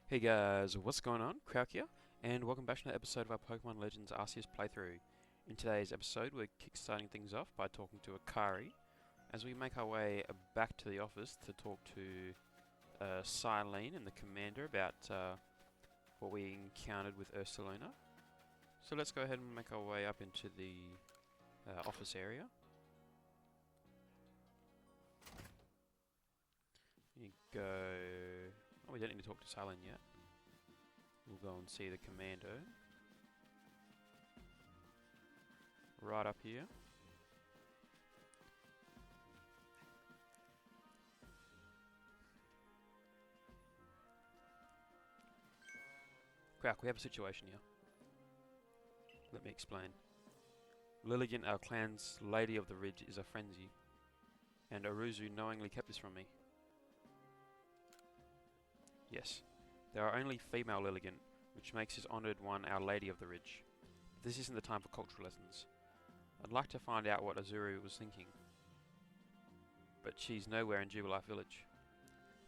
Hey guys, what's going on? Krauk here, and welcome back to another episode of our Pokemon Legends Arceus playthrough. In today's episode, we're kickstarting things off by talking to Akari, as we make our way back to the office to talk to Silene and the Commander about what we encountered with Ursaluna. So let's go ahead and make our way up into the office area. You go... Oh, we don't need to talk to Silene yet. We'll go and see the Commando. Right up here. Krauk, we have a situation here. Let me explain. Lilligant, our clan's Lady of the Ridge, is a frenzy, and Aruzu knowingly kept this from me. Yes, there are only female Lilligant, which makes his honoured one our Lady of the Ridge. But this isn't the time for cultural lessons. I'd like to find out what Azuri was thinking, but she's nowhere in Jubilife Village.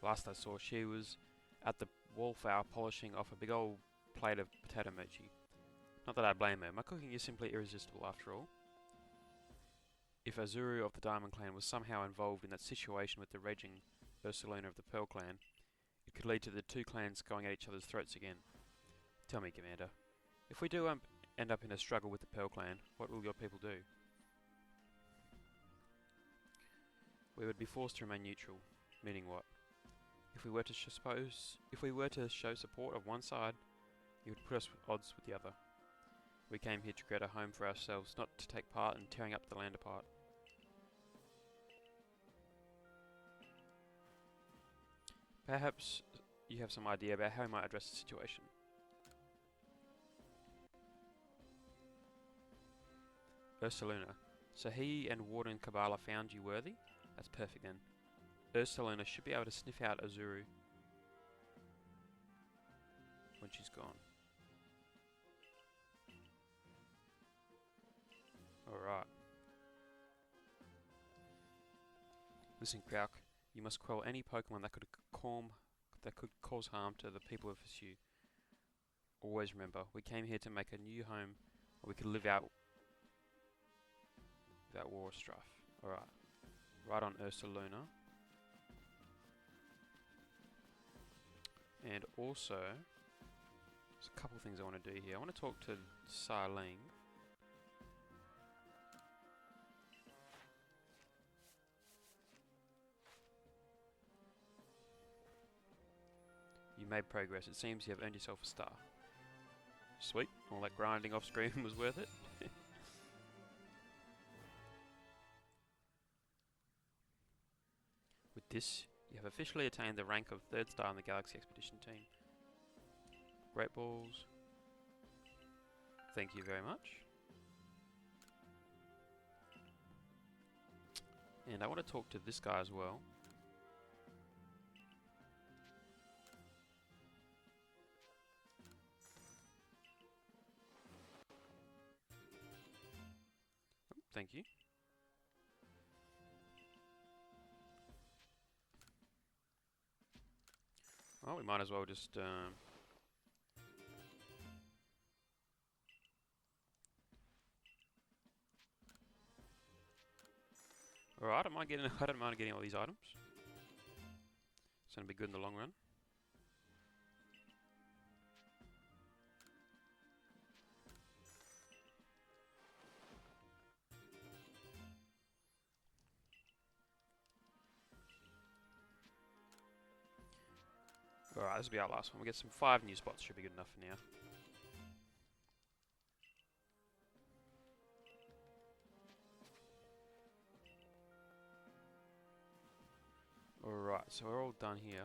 Last I saw, she was at the wallflower polishing off a big old plate of potato mochi. Not that I blame her, my cooking is simply irresistible after all. If Azuru of the Diamond Clan was somehow involved in that situation with the raging Ursaluna of the Pearl Clan, it could lead to the two clans going at each other's throats again. Tell me, Commander, if we do end up in a struggle with the Pearl Clan, what will your people do? We would be forced to remain neutral, meaning what? If we were to show support of one side, it would put us at odds with the other. We came here to create a home for ourselves, not to take part in tearing up the land apart. Perhaps you have some idea about how we might address the situation. Ursaluna. So he and Warden Kabbalah found you worthy? That's perfect then. Ursaluna should be able to sniff out Azuru when she's gone. Alright. Listen, Krauk, you must quell any Pokemon that could cause harm to the people of Fusu. Always remember, we came here to make a new home where we could live out without war or strife. Alright. Right on Ursaluna. And also, there's a couple of things I want to do here. I want to talk to Silene. You made progress. It seems you have earned yourself a star. Sweet. All that grinding off screen was worth it. With this, you have officially attained the rank of 3rd star on the Galaxy Expedition team. Great balls. Thank you very much. And I want to talk to this guy as well. Oh, thank you. Well, we might as well just Alright, I don't mind getting all these items. It's gonna be good in the long run. Alright, this will be our last one. We get some 5 new spots, should be good enough for now. Alright, so we're all done here.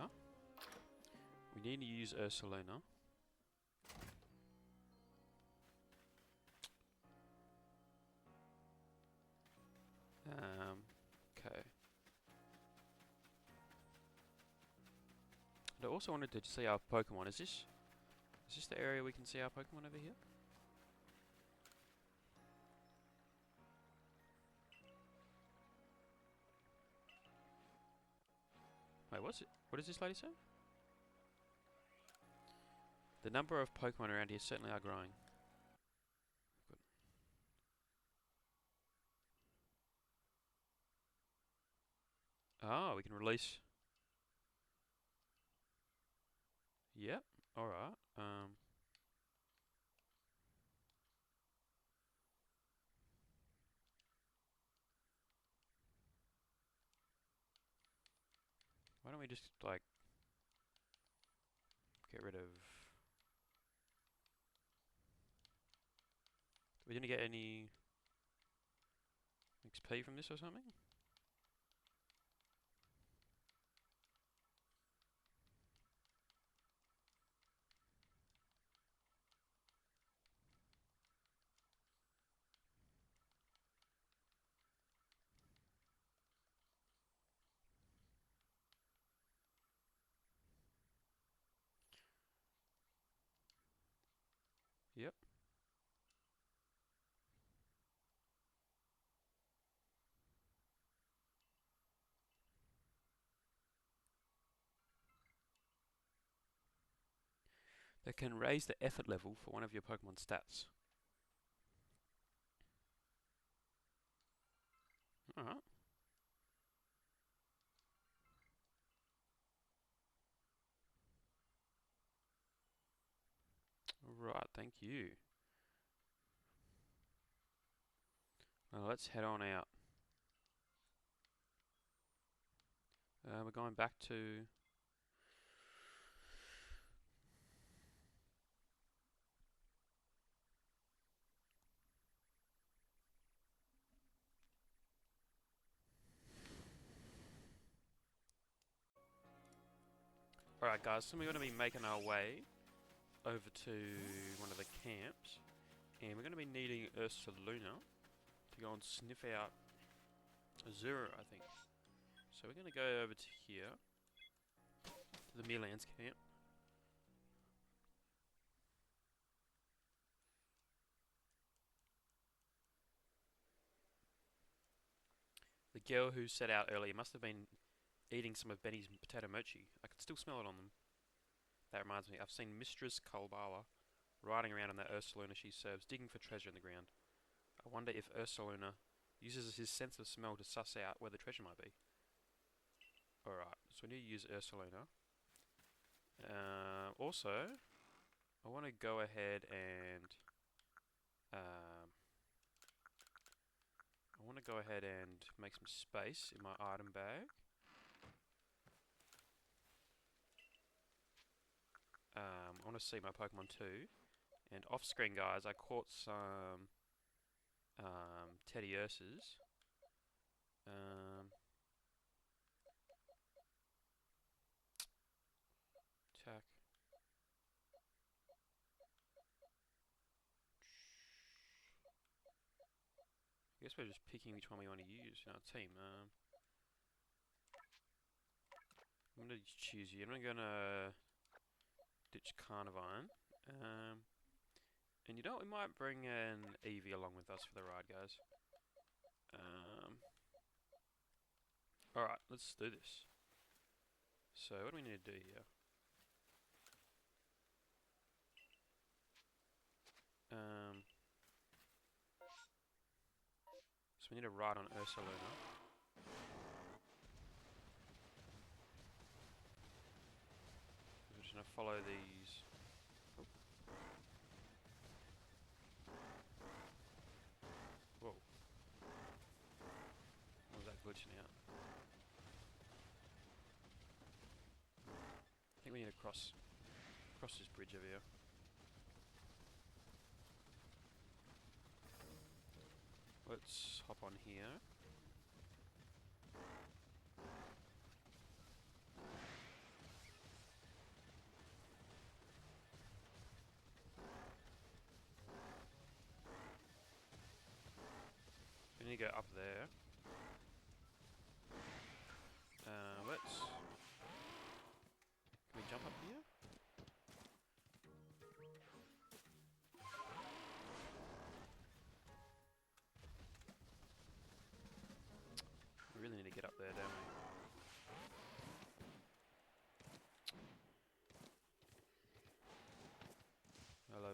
We need to use Ursaluna. Okay. I also wanted to see our Pokemon. Is this the area we can see our Pokemon over here? Wait, what's it? What does this lady say? The number of Pokemon around here certainly are growing. Good. Oh, we can release. Yep. Alright. Why don't we just, like, get rid of... We didn't get any XP from this or something? Yep. That can raise the effort level for one of your Pokemon stats. Alright. Right, thank you. Well, let's head on out. We're going back to... Alright guys, so we're going to be making our way over to one of the camps. And we're going to be needing Ursaluna to go and sniff out Azura, I think. So we're going to go over to here, to the Meerlands camp. The girl who set out earlier must have been eating some of Benny's potato mochi. I can still smell it on them. That reminds me, I've seen Mistress Kolbala riding around on that Ursaluna she serves, digging for treasure in the ground. I wonder if Ursaluna uses his sense of smell to suss out where the treasure might be. Alright, so we need to use Ursaluna. Also, I want to go ahead and... I want to go ahead and make some space in my item bag. I want to see my Pokemon too. And off screen, guys, I caught some Teddy Urses. Attack. I guess we're just picking which one we want to use in our team. I'm going to choose you. I'm going to ditch Carnivine. And you know what? We might bring an Eevee along with us for the ride, guys. Alright, let's do this. So, what do we need to do here? So we need to ride on Ursaluna. We're just going to follow these. Oh. Whoa. What was that glitching out? I think we need to cross this bridge over here. Let's hop on here. We need to go up there. Can we jump up here? We really need to get up there, don't we?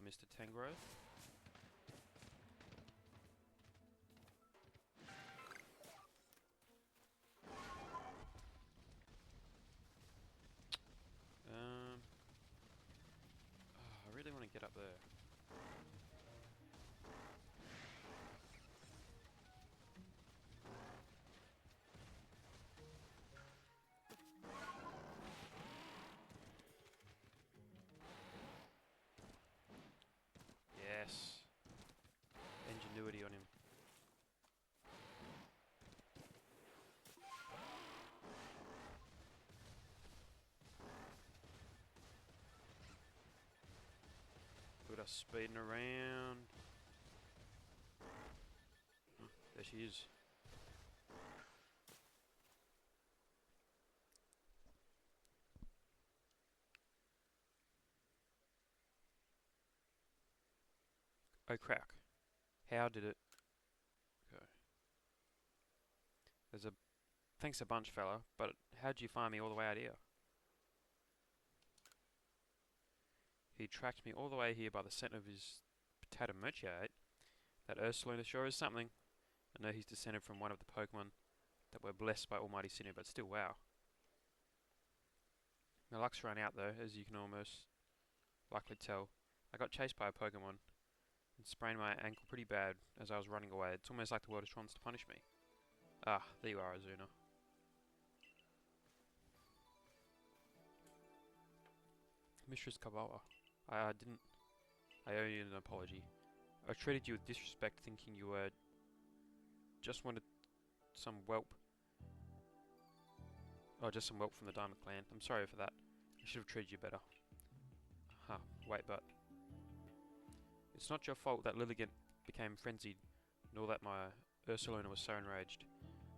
Mr. Tangrowth. I really want to get up there. Yes. Ingenuity on him. Look at us speeding around. There she is. Oh crack. How did it go? There's a... Thanks a bunch, fella, but how'd you find me all the way out here? He tracked me all the way here by the scent of his potato mochi I ate. That Ursaluna sure is something. I know he's descended from one of the Pokémon that were blessed by Almighty Sinnoh, but still, wow. My luck's run out though, as you can almost likely tell. I got chased by a Pokémon and sprained my ankle pretty bad as I was running away. It's almost like the world is trying to punish me. Ah, there you are, Azuna. Mistress Kabbalah, I owe you an apology. I treated you with disrespect thinking you were... just wanted some whelp. Oh, just some whelp from the Diamond Clan. I'm sorry for that. I should have treated you better. Huh, wait, but... It's not your fault that Lilligant became frenzied, nor that my Ursaluna was so enraged.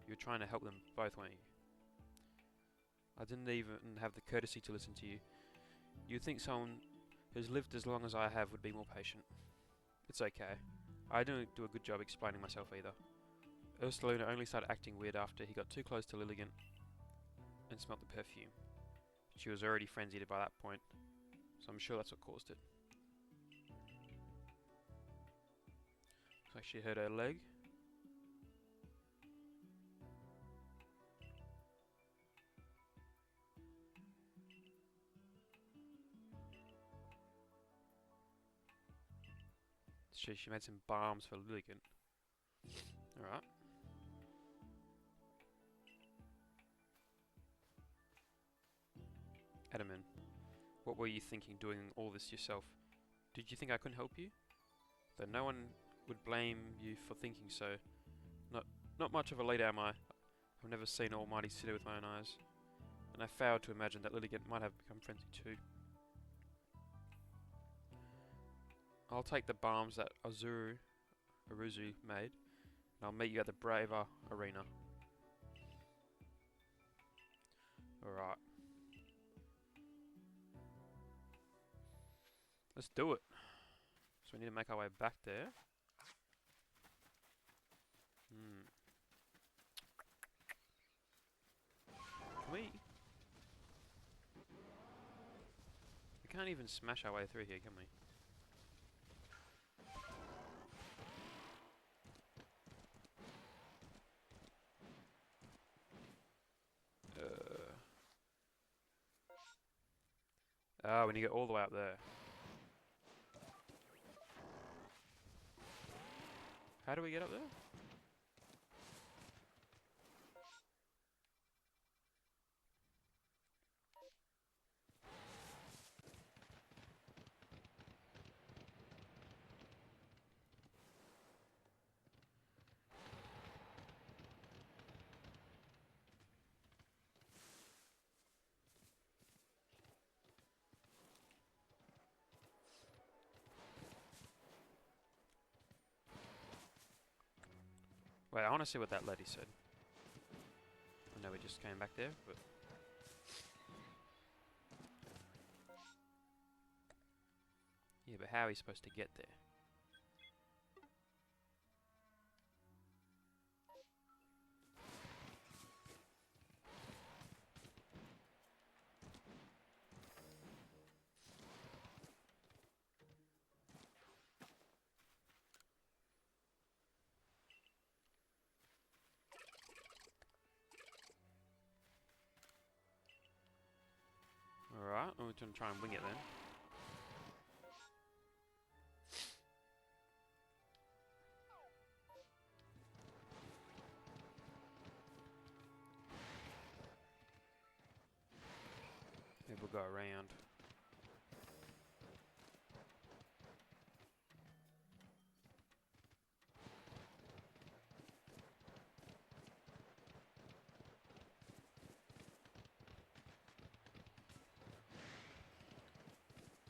You were trying to help them both, weren't you? I didn't even have the courtesy to listen to you. You'd think someone who's lived as long as I have would be more patient. It's okay. I didn't do a good job explaining myself either. Ursaluna only started acting weird after he got too close to Lilligant and smelt the perfume. She was already frenzied by that point, so I'm sure that's what caused it. Looks like she hurt her leg. She made some balms for Lilligant. Alright. Adaman, what were you thinking doing all this yourself? Did you think I couldn't help you? Though no one would blame you for thinking so. Not much of a leader am I. I've never seen Almighty Sinnoh with my own eyes. And I failed to imagine that Lilligant might have become frenzied too. I'll take the balms that Aruzu made, and I'll meet you at the Braver Arena. Alright. Let's do it. So we need to make our way back there. Can we... We can't even smash our way through here, can we? Ah, we need to get all the way up there. How do we get up there? Wait, I want to see what that lady said. I know we just came back there, but... Yeah, but how are we supposed to get there? Alright, we're going to try and wing it then. Maybe we'll go around.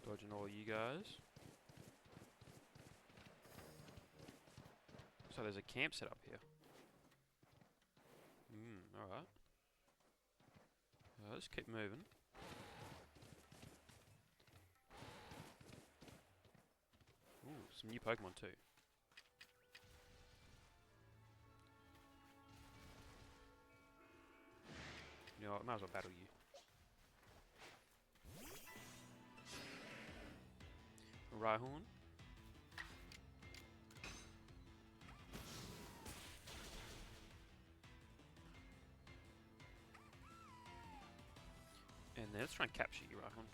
Dodging all you guys. So there's a camp set up here. Alright. Let's keep moving. Ooh, some new Pokemon too. You know what, I might as well battle you. Rhyhorn. And then let's try and capture you, Rhyhorn.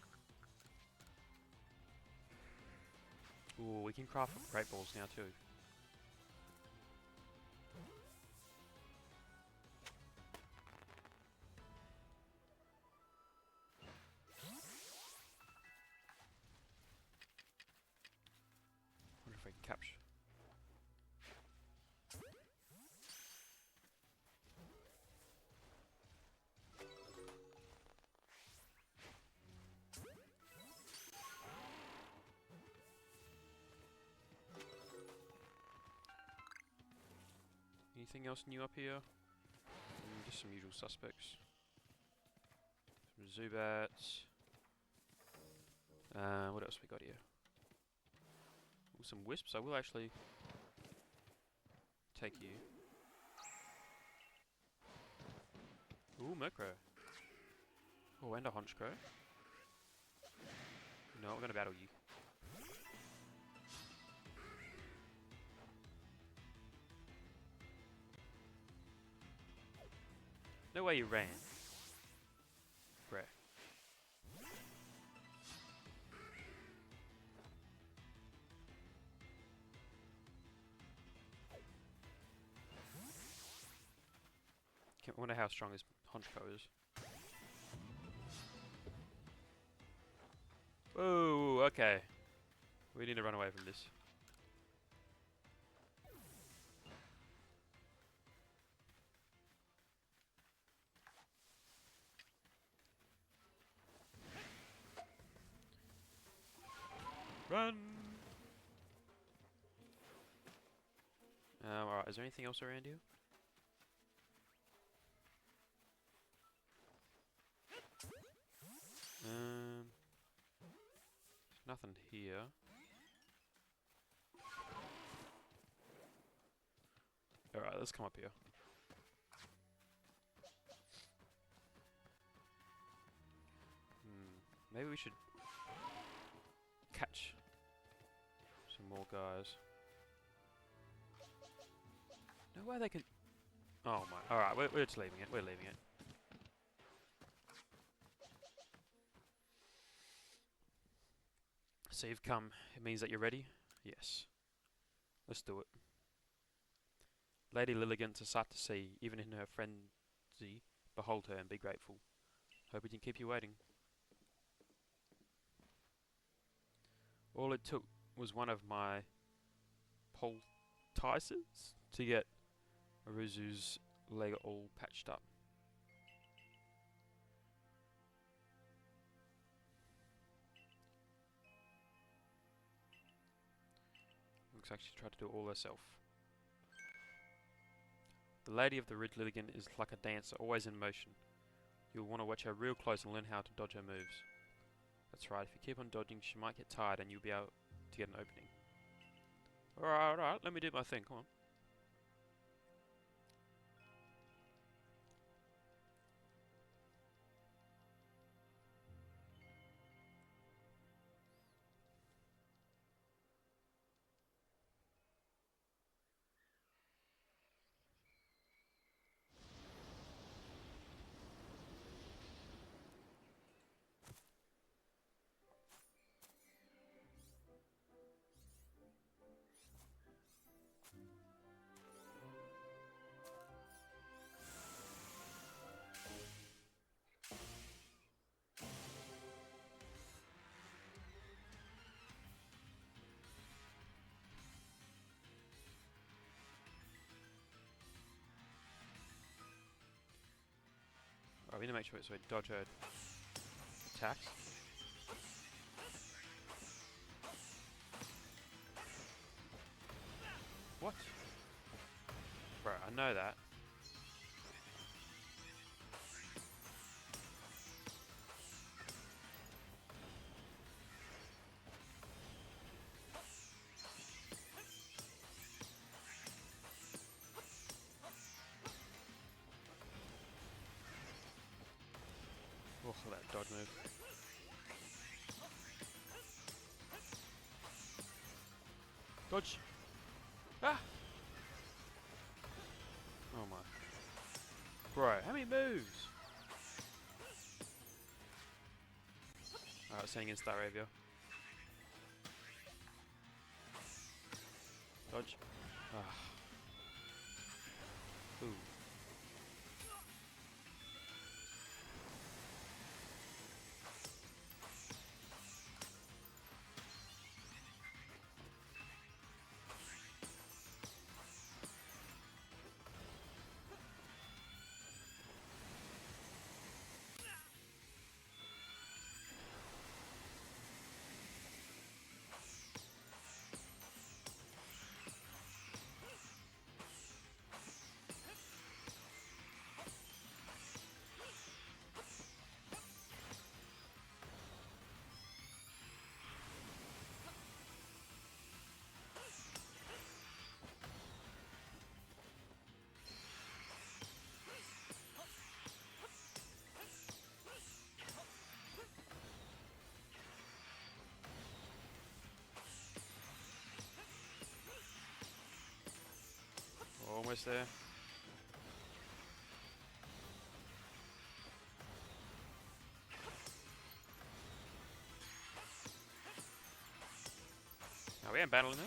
Ooh, we can craft Great Balls now too. Wonder if I can capture. Anything else new up here? Just some usual suspects. Some Zubats. What else we got here? Ooh, some Wisps. I will actually take you. Ooh, Murkrow. Oh, and a Honchkrow. No, we're gonna battle you. No way you ran. Bruh. I wonder how strong his Honchkrow is. Oh, okay. We need to run away from this. Run! Alright, is there anything else around here? Nothing here. Alright, let's come up here. Maybe we should catch some more guys. No way they can... Oh my... Alright, we're just leaving it. We're leaving it. So you've come. It means that you're ready? Yes. Let's do it. Lady Lilligant's a sight to see, even in her frenzy. Behold her and be grateful. Hope we can keep you waiting. All it took was one of my poultices to get Aruzu's leg all patched up. Looks like she tried to do it all herself. The Lady of the Ridge Lilligant is like a dancer, always in motion. You'll want to watch her real close and learn how to dodge her moves. That's right, if you keep on dodging, she might get tired and you'll be able to get an opening. Alright, let me do my thing, come on. Right, we need to make sure so we dodge her attacks. What? Bro, I know that. Oh, that dodge move. Dodge! Ah! Oh my. Bro, how many moves? Alright, sending in Staravia. Dodge. Ah. Ooh. Almost there. Are we in battle now?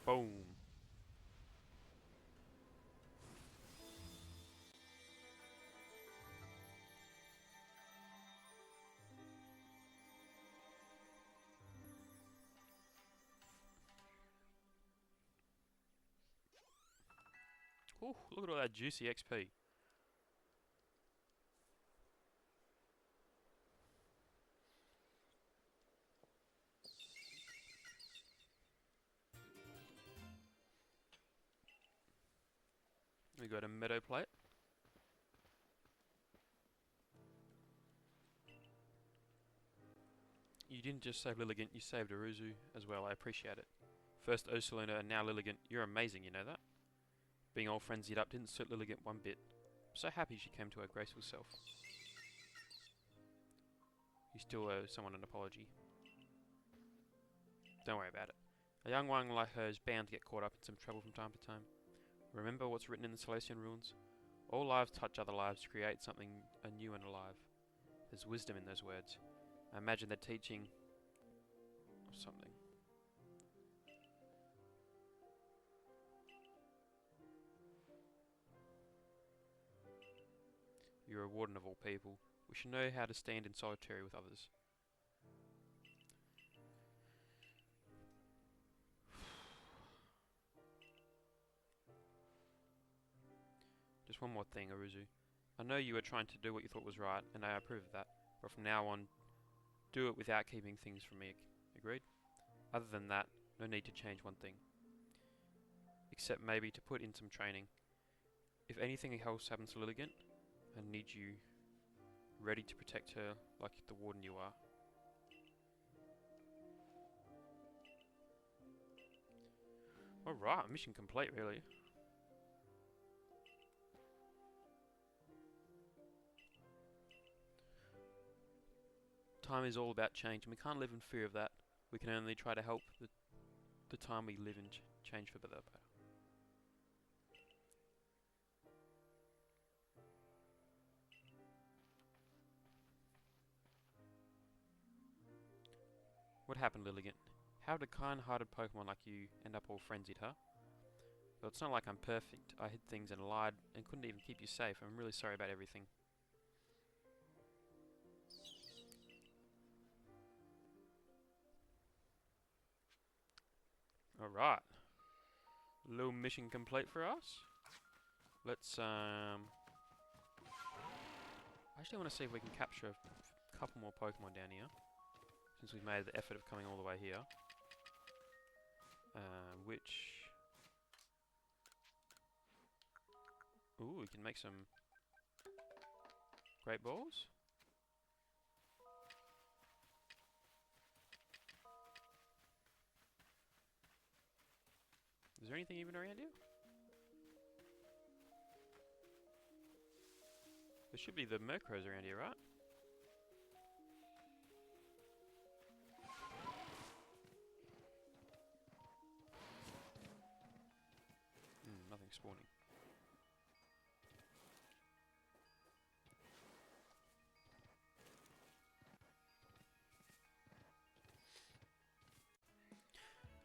Boom. Ooh, look at all that juicy XP. We got a meadow plate. You didn't just save Lilligant, you saved Aruzu as well, I appreciate it. First Ursuluna and now Lilligant, you're amazing, you know that? Being all frenzied up didn't suit Lilligant one bit. I'm so happy she came to her graceful self. You still owe someone an apology. Don't worry about it. A young one like her is bound to get caught up in some trouble from time to time. Remember what's written in the Celestian runes? All lives touch other lives to create something new and alive. There's wisdom in those words. I imagine they're teaching something. You're a warden of all people. We should know how to stand in solitary with others. Just one more thing, Aruzu. I know you were trying to do what you thought was right, and I approve of that. But from now on, do it without keeping things from me. Agreed? Other than that, no need to change one thing. Except maybe to put in some training. If anything else happens to Lilligant, I need you ready to protect her like the warden you are. Alright, mission complete really. Time is all about change and we can't live in fear of that. We can only try to help the time we live in change for the better. What happened, Lilligant? How did a kind-hearted Pokemon like you end up all frenzied, huh? Well, it's not like I'm perfect. I hid things and lied and couldn't even keep you safe. I'm really sorry about everything. Alright. Little mission complete for us. Let's I actually want to see if we can capture a couple more Pokemon down here, since we've made the effort of coming all the way here. Ooh, we can make some great balls. Is there anything even around here? There should be the Murkrows around here, right? Nothing spawning.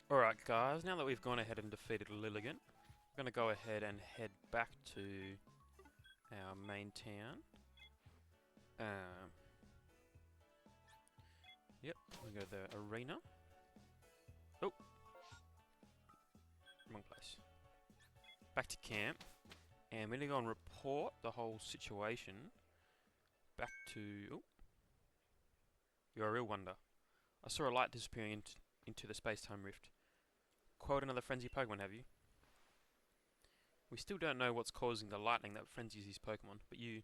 Alright guys, now that we've gone ahead and defeated Lilligant, we're going to go ahead and head back to our main town. Yep, we go to the arena. Oh! Wrong place. Back to camp, and we're going to go and report the whole situation back to... Oh! You're a real wonder. I saw a light disappearing into the space-time rift. Quote another frenzy Pokemon, have you? We still don't know what's causing the lightning that frenzies these Pokemon, but you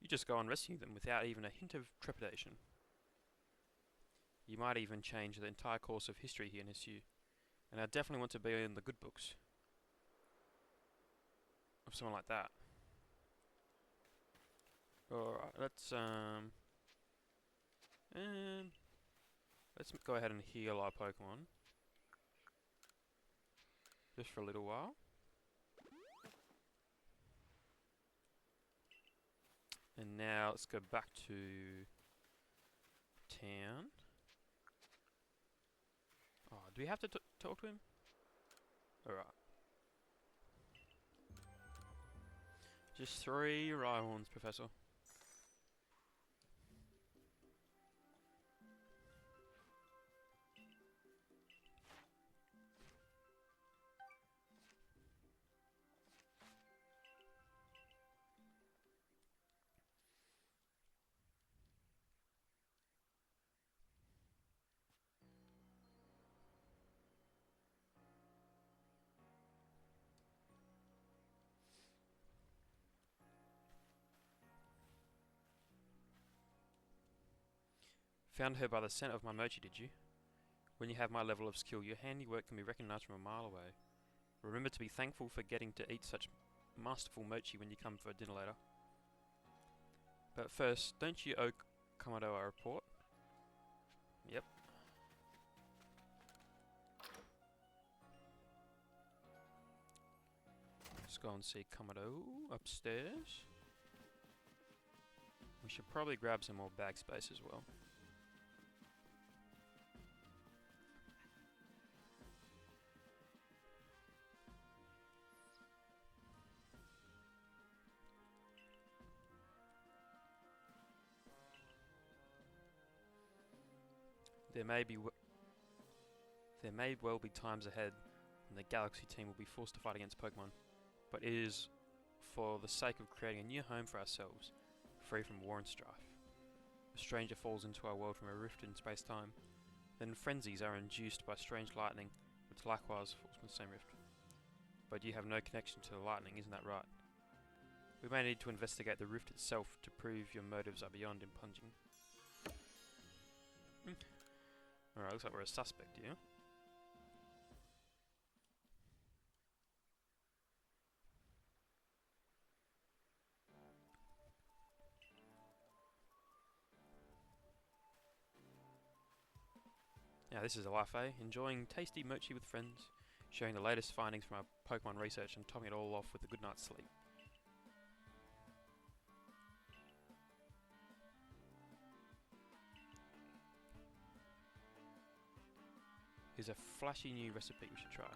just go on rescuing them without even a hint of trepidation. You might even change the entire course of history here in SU, and I definitely want to be in the good books of someone like that. Alright, let's go ahead and heal our Pokemon. Just for a little while. And now let's go back to town. Oh, do we have to talk to him? Alright. Just 3 Rhyhorns, Professor. Found her by the scent of my mochi, did you? When you have my level of skill, your handiwork can be recognized from a mile away. Remember to be thankful for getting to eat such masterful mochi when you come for dinner later. But first, don't you owe Komodo a report? Yep. Let's go and see Komodo upstairs. We should probably grab some more bag space as well. There may well be times ahead when the Galaxy team will be forced to fight against Pokemon, but it is for the sake of creating a new home for ourselves, free from war and strife. A stranger falls into our world from a rift in space-time, then frenzies are induced by strange lightning, which likewise falls from the same rift. But you have no connection to the lightning, isn't that right? We may need to investigate the rift itself to prove your motives are beyond impunging. Alright, looks like we're a suspect here. Now this is a life, eh? Enjoying tasty mochi with friends, sharing the latest findings from our Pokemon research and topping it all off with a good night's sleep. Here's a flashy new recipe we should try.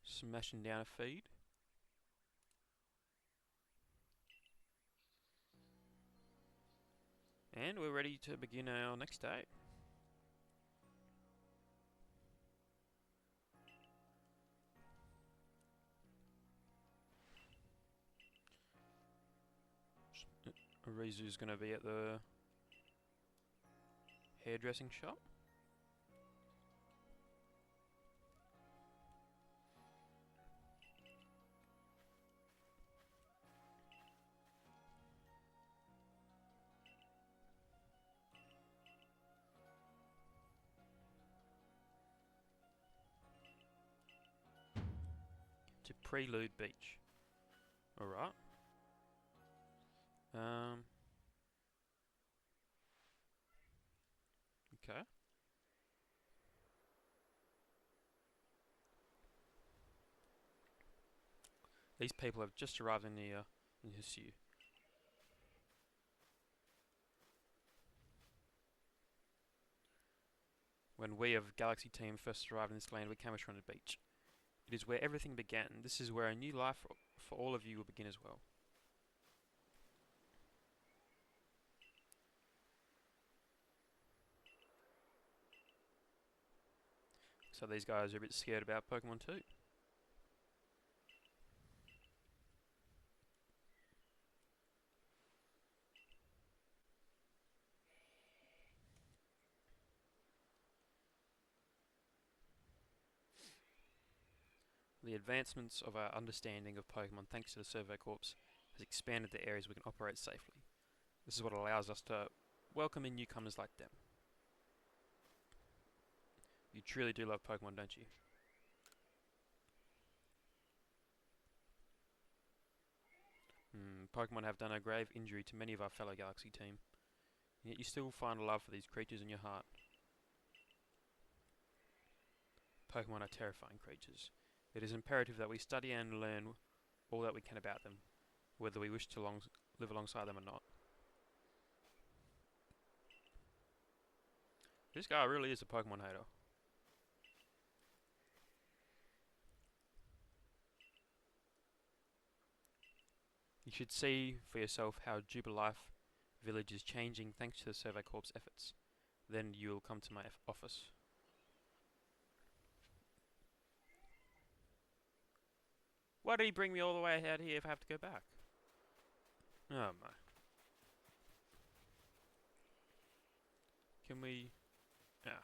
Smashing down a feed. And we're ready to begin our next day. Arizu's going to be at the hairdressing shop. To Prelude Beach. Alright. Okay. These people have just arrived in Hisu. When we of Galaxy Team first arrived in this land, we came ashore on the beach. It is where everything began. This is where a new life for all of you will begin as well. So these guys are a bit scared about Pokemon too. The advancements of our understanding of Pokemon thanks to the Survey Corps has expanded the areas we can operate safely. This is what allows us to welcome in newcomers like them. You truly do love Pokemon, don't you? Pokemon have done a grave injury to many of our fellow Galaxy Team, yet you still find a love for these creatures in your heart. Pokemon are terrifying creatures. It is imperative that we study and learn all that we can about them, whether we wish to live alongside them or not. This guy really is a Pokemon hater. You should see for yourself how Jubilife Village is changing thanks to the Survey Corps' efforts. Then you will come to my office. Why did he bring me all the way out here if I have to go back? Oh my. Can we... Ah.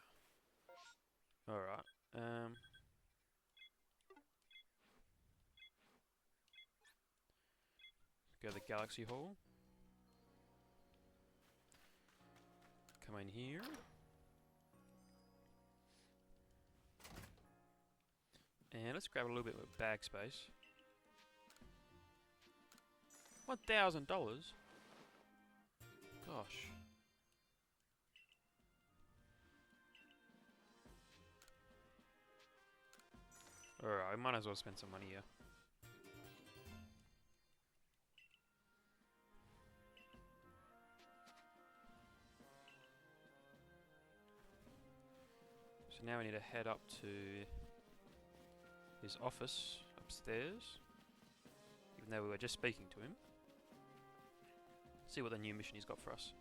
Alright. Go to the Galaxy Hall. Come in here. And let's grab a little bit of bag space. $1,000? Gosh. Alright, I might as well spend some money here. So now we need to head up to his office upstairs, even though we were just speaking to him. See what the new mission he's got for us.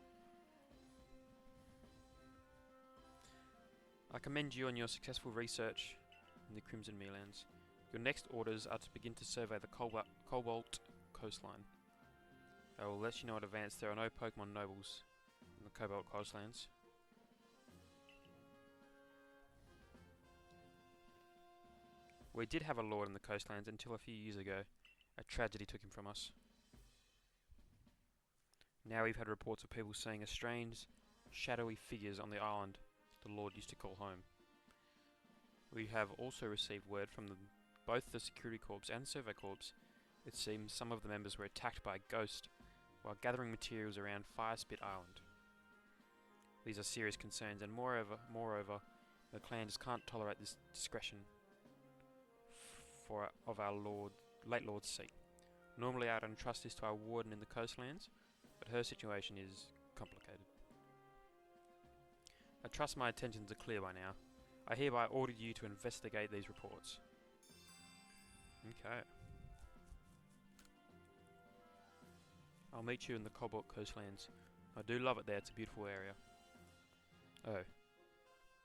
I commend you on your successful research in the Crimson Meerlands. Your next orders are to begin to survey the Cobalt coastline. I will let you know in advance there are no Pokemon nobles in the Cobalt coastlands. We did have a lord in the coastlands until a few years ago. A tragedy took him from us. Now we've had reports of people seeing strange, shadowy figures on the island the Lord used to call home. We have also received word from both the Security Corps and Survey Corps. It seems some of the members were attacked by a ghost while gathering materials around Firespit Island. These are serious concerns, and moreover, the clan just can't tolerate this discretion of our late Lord's seat. Normally I'd entrust this to our warden in the coastlands, but her situation is complicated. I trust my intentions are clear by now. I hereby order you to investigate these reports. Okay. I'll meet you in the Cobalt coastlands I do love it there, it's a beautiful area. Oh.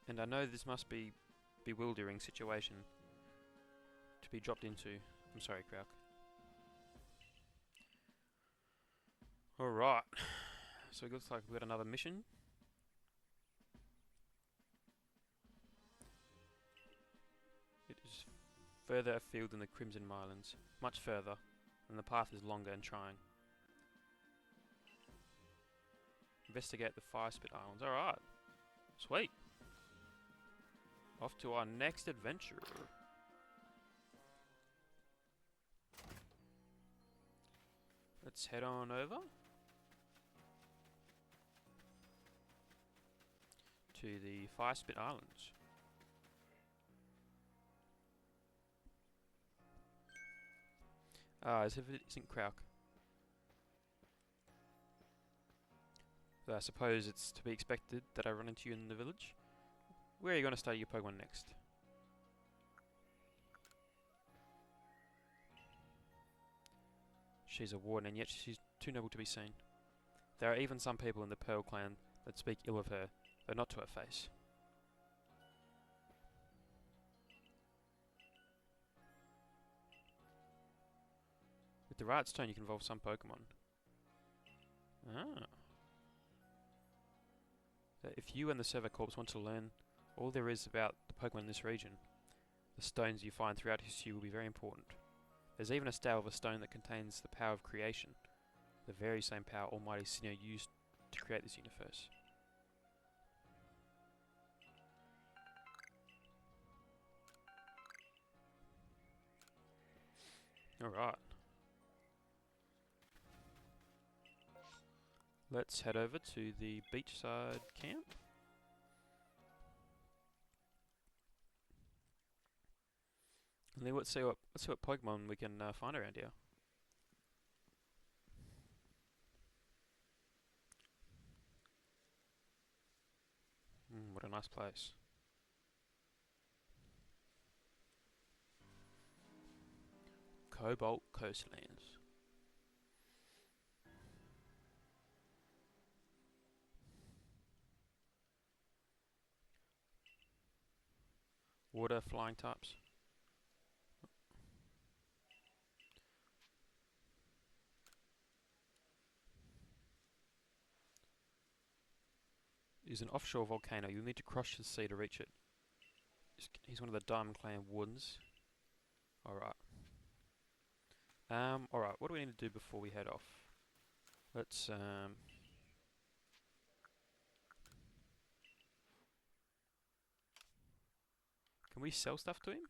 And I know this must be a bewildering situation to be dropped into. I'm sorry, Krauk. Alright. So it looks like we've got another mission. It is further afield than the Crimson Islands. Much further. And the path is longer and trying. Investigate the Fire Spit Islands. Alright. Sweet. Off to our next adventure. Let's head on over to the Fire Spit Islands. As if it isn't Krauk. I suppose it's to be expected that I run into you in the village. Where are you going to start your Pokemon next? She's a warden, and yet she's too noble to be seen. There are even some people in the Pearl clan that speak ill of her, though not to her face. With the right stone you can evolve some Pokemon. Ah. If you and the Server Corps want to learn all there is about the Pokemon in this region, the stones you find throughout history will be very important. There's even a stele of a stone that contains the power of creation, the very same power Almighty Sinnoh used to create this universe. Alright. Let's head over to the beachside camp. And then let's see what Pokemon we can find around here. What a nice place. Cobalt Coastlands. Water flying types. Is an offshore volcano. You'll need to cross the sea to reach it. He's one of the Diamond Clan wardens. Alright. Alright, what do we need to do before we head off? Let's, can we sell stuff to him?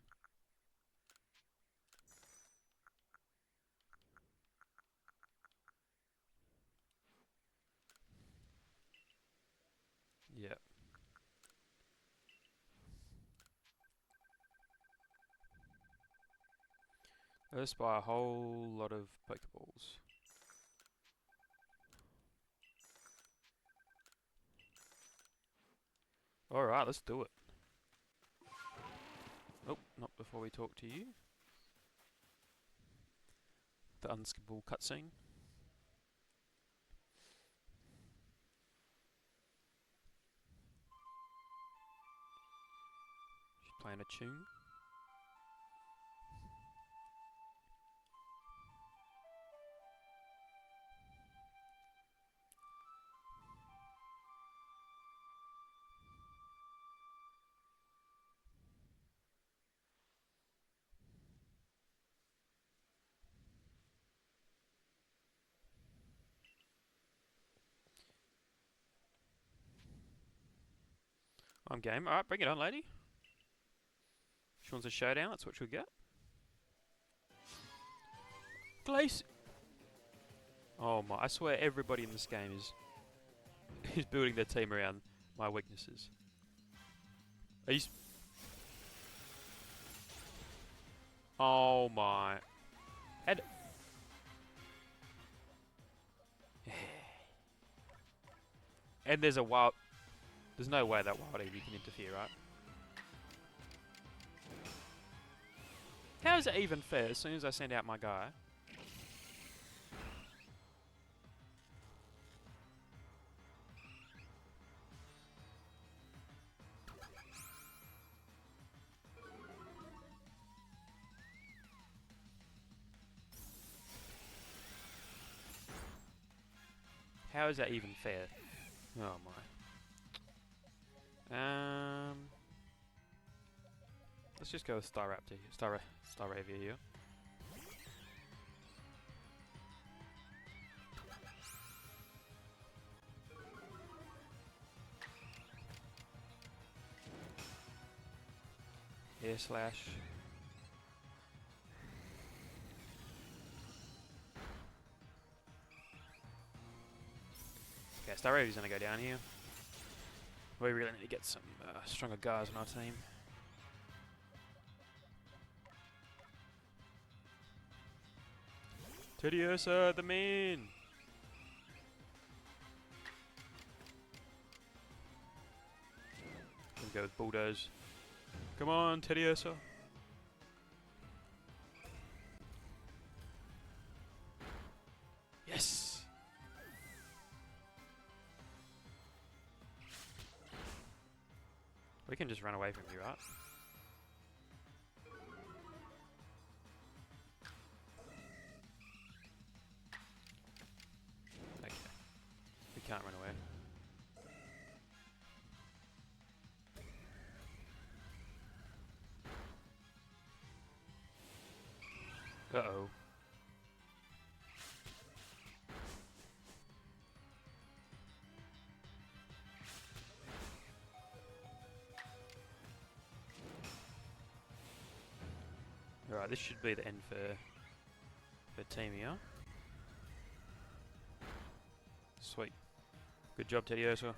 Yeah. Let's buy a whole lot of Pokeballs. Alright, let's do it. Oh, not before we talk to you. The unskippable cutscene. She's playing a tune. I'm game. Alright, bring it on, lady. She wants a showdown, that's what she'll get. Glace! Oh my, I swear everybody in this game is building their team around my weaknesses. Are you oh my. And and there's a wild. There's no way that wild Eevee can interfere, right? How is it even fair? As soon as I send out my guy. How is that even fair? Oh my. Let's just go with Staraptor, Staravia here. Air Slash. Okay, Staravia's gonna go down here. We really need to get some stronger guys on our team. Tediosa, the man! Gonna go with Bulldoze. Come on, Tediosa. Yes! We can just run away from you, right? Okay. We can't run away. Uh-oh. Alright, this should be the end for team here. Sweet. Good job, Tediosa.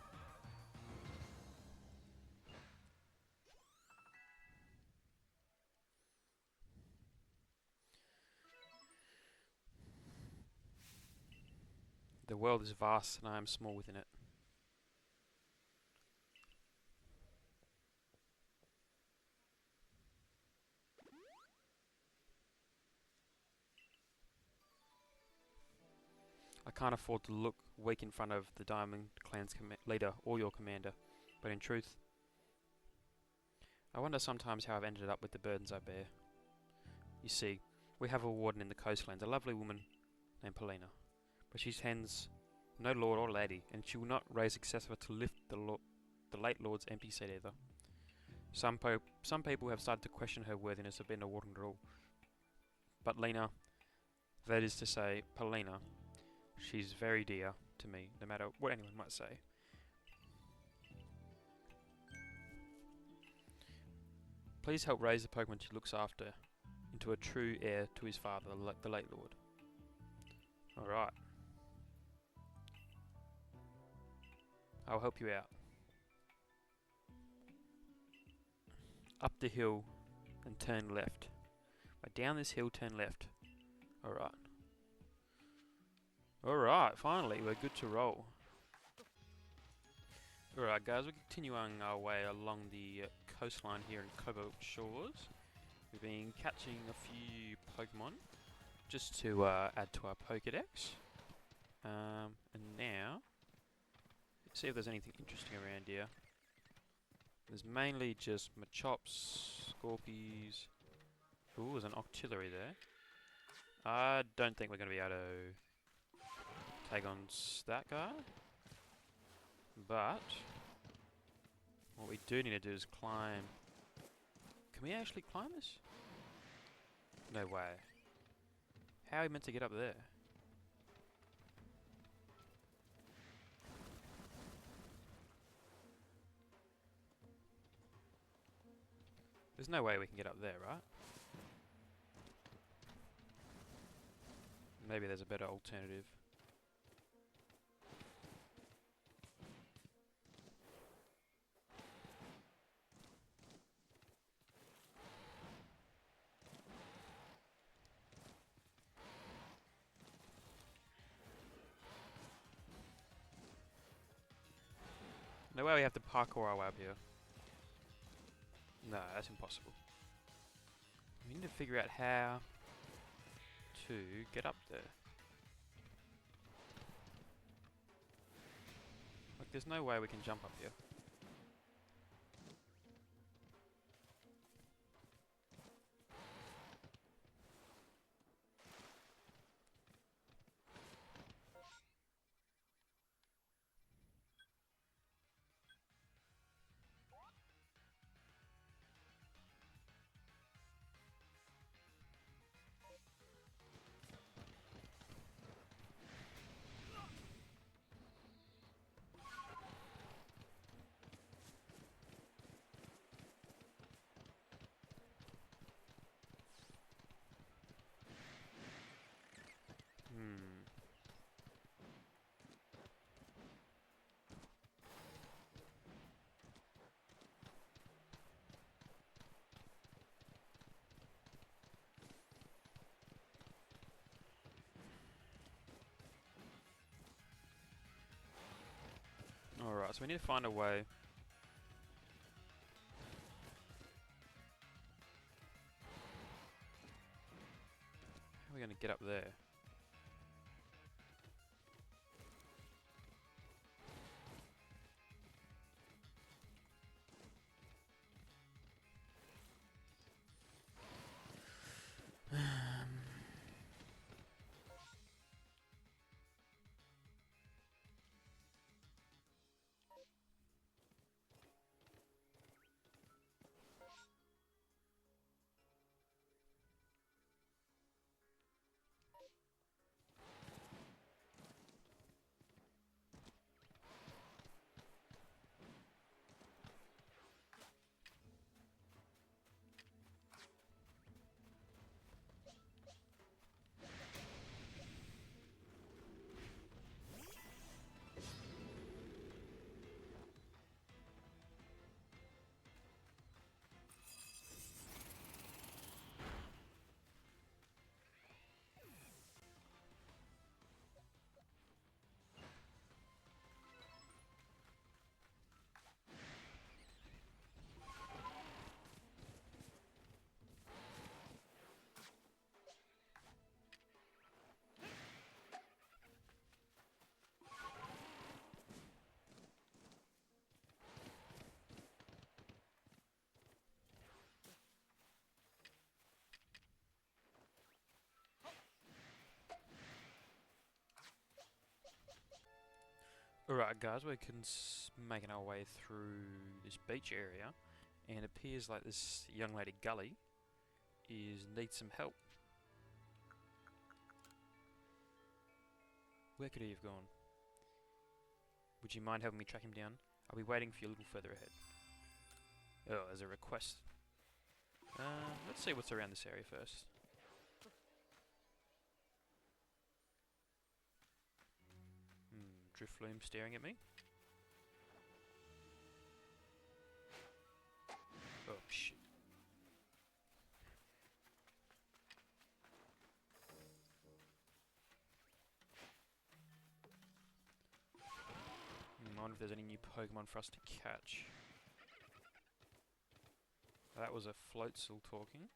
The world is vast and I am small within it. I can't afford to look weak in front of the Diamond Clan's leader or your commander, but in truth, I wonder sometimes how I've ended up with the burdens I bear. You see, we have a warden in the coastlands, a lovely woman named Paulina, but she tends no lord or lady, and she will not raise excessive to lift the late lord's empty seat either. Some people have started to question her worthiness of being a warden at all, but Lena, that is to say, Paulina, she's very dear to me, no matter what anyone might say. Please help raise the Pokemon she looks after into a true heir to his father, the late lord. Alright. I'll help you out. Up the hill and turn left. Right, down this hill, turn left. Alright. Alright, finally, we're good to roll. Alright guys, we're continuing our way along the coastline here in Cobalt Shores. We've been catching a few Pokemon just to add to our Pokedex. And now, let's see if there's anything interesting around here. There's mainly just Machops, Scorpies. Ooh, there's an Octillery there. I don't think we're going to be able to take on that guy. But what we do need to do is climb. Can we actually climb this? No way. How are we meant to get up there? There's no way we can get up there, right? Maybe there's a better alternative. No way we have to parkour our way up here. No, that's impossible. We need to figure out how to get up there. Like, there's no way we can jump up here. Alright, so we need to find a way. How are we going to get up there? Alright guys, we're making our way through this beach area, and it appears like this young lady Gully needs some help. Where could he have gone? Would you mind helping me track him down? I'll be waiting for you a little further ahead. Oh, there's a request. Let's see what's around this area first. Drifloom staring at me. Oh shit. I wonder if there's any new Pokemon for us to catch. That was a Floatzel talking.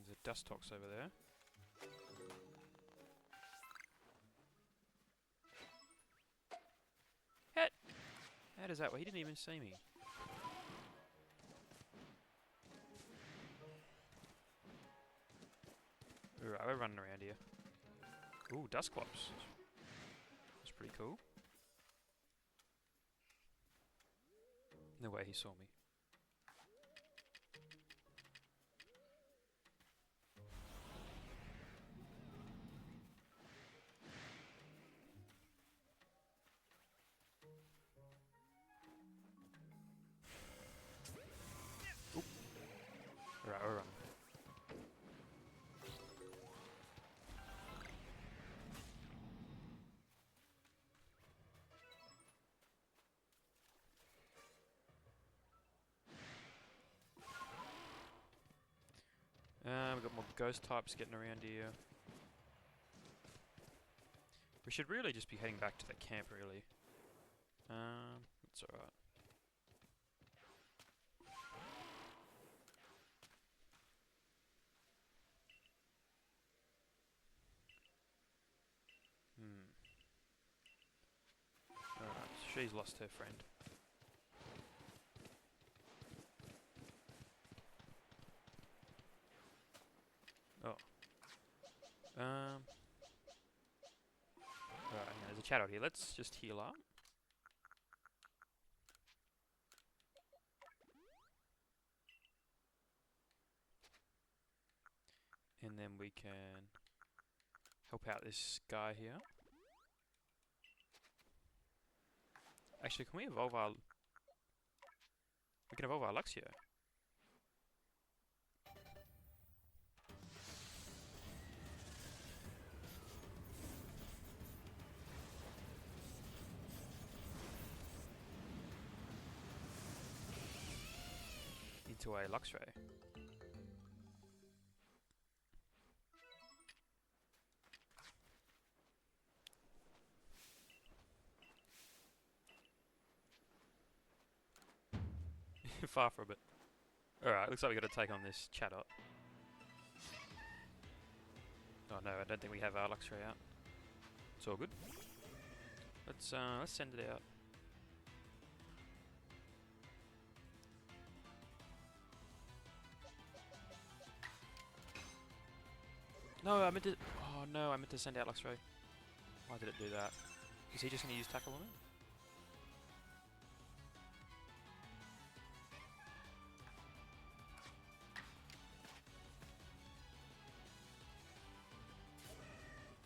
There's a Dustox over there. How does that work? He didn't even see me. Alright, we're running around here. Ooh, Dusclops. That's pretty cool. No way he saw me. Alright, we're running. We've got more ghost types getting around here. We should really just be heading back to the camp, really. It's alright. Alright, she's lost her friend. Oh. Right, there's a chat out here. Let's just heal up. And then we can help out this guy here. Actually, can we evolve our... We can evolve our Luxio. Into a Luxray. too far for a bit. Alright, looks like we got to take on this Chatot. Oh no, I don't think we have our Luxray out. It's all good. Let's send it out. No, I meant to. Oh no, I meant to send out Luxray. Why did it do that? Is he just going to use Tackle on it?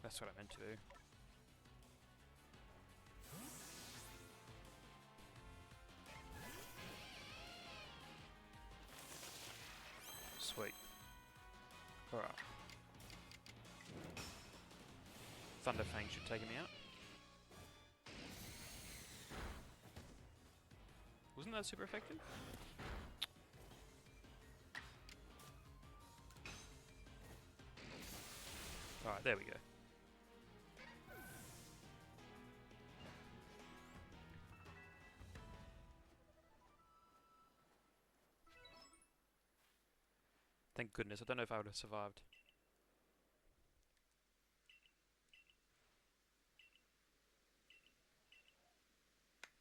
That's what I meant to do. Sweet. Alright. Thunderfang should take him out. Wasn't that super effective? Alright, there we go. Thank goodness, I don't know if I would have survived.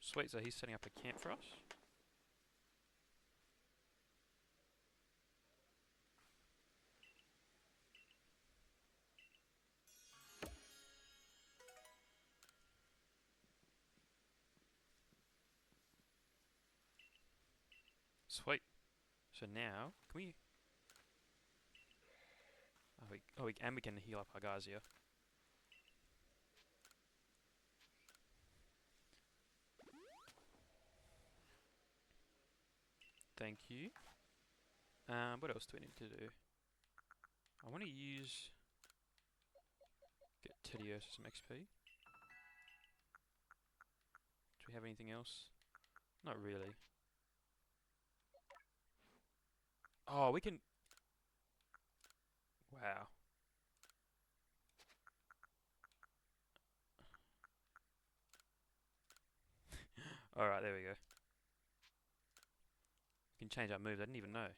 Sweet, so he's setting up a camp for us. Sweet. So now, can we... and we can heal up our guys here. Thank you. What else do we need to do? I want to get Teddiursa some XP. Do we have anything else? Not really. Oh, we can... Wow. Alright, there we go. We can change our moves, I didn't even know.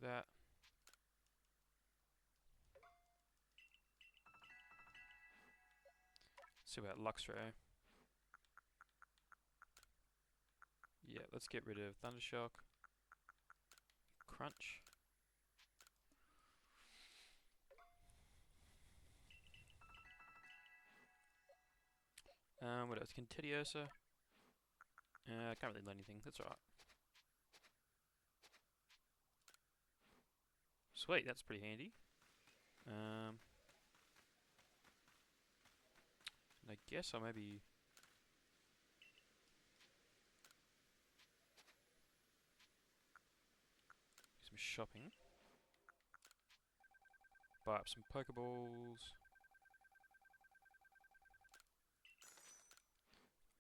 That. See about Luxray. Yeah, let's get rid of Thundershock. Crunch. What else? Can Teddiursa? I can't really learn anything, that's alright. Sweet, that's pretty handy. I guess I'll maybe... do some shopping. Buy up some Pokeballs.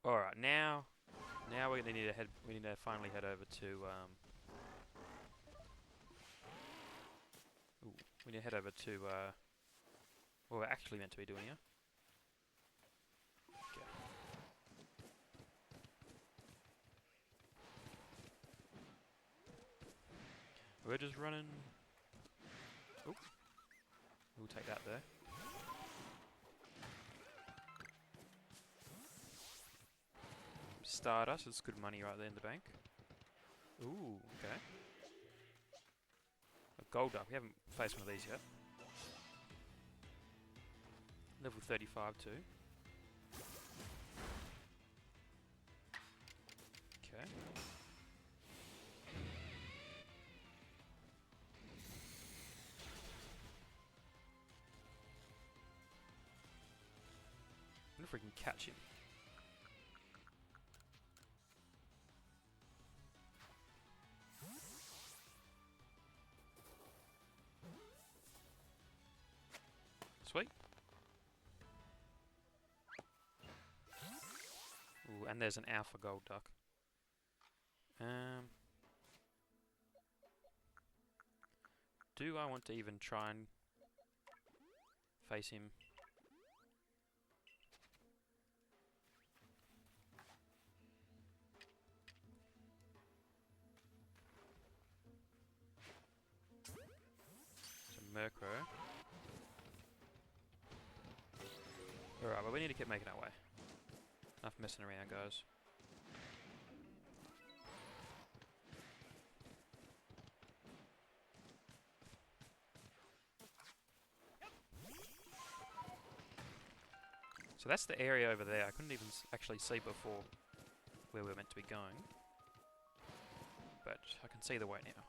Alright, now we need to finally head over to we need to head over to what we're actually meant to be doing here. Okay. We're just running. Oh, we'll take that there. Stardust, it's good money right there in the bank. Ooh, okay. A Golduck, we haven't faced one of these yet. Level 35 too. Okay. I wonder if we can catch him. Sweet. Ooh, and there's an Alpha Golduck. Do I want to even try and face him? It's a Murkrow. Alright, but we need to keep making our way. Enough messing around, guys. So that's the area over there. I couldn't even actually see before where we're meant to be going. But I can see the way now.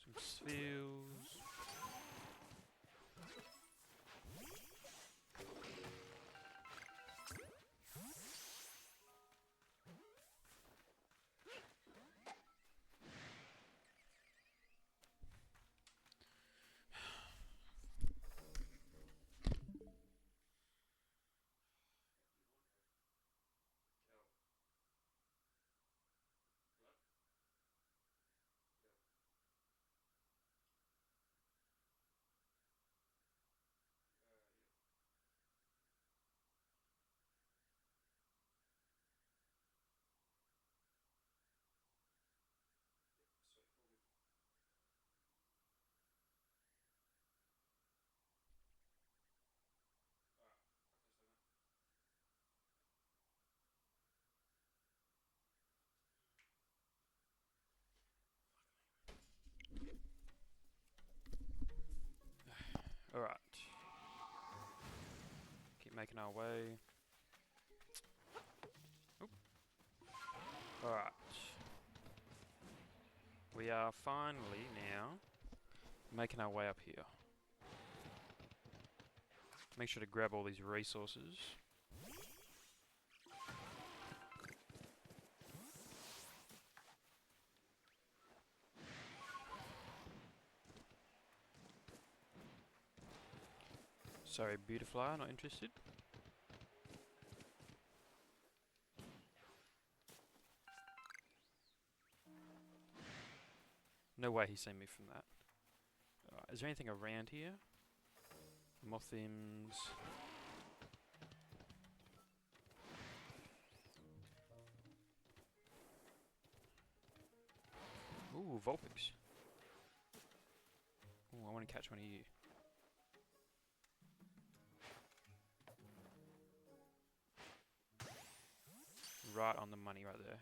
Some spheels. Alright. Keep making our way. Alright. We are finally now making our way up here. Make sure to grab all these resources. Sorry, Beautifly, not interested. No way he's seen me from that. Is there anything around here? Mothims. Ooh, Vulpix. Ooh, I want to catch one of you. Right on the money right there.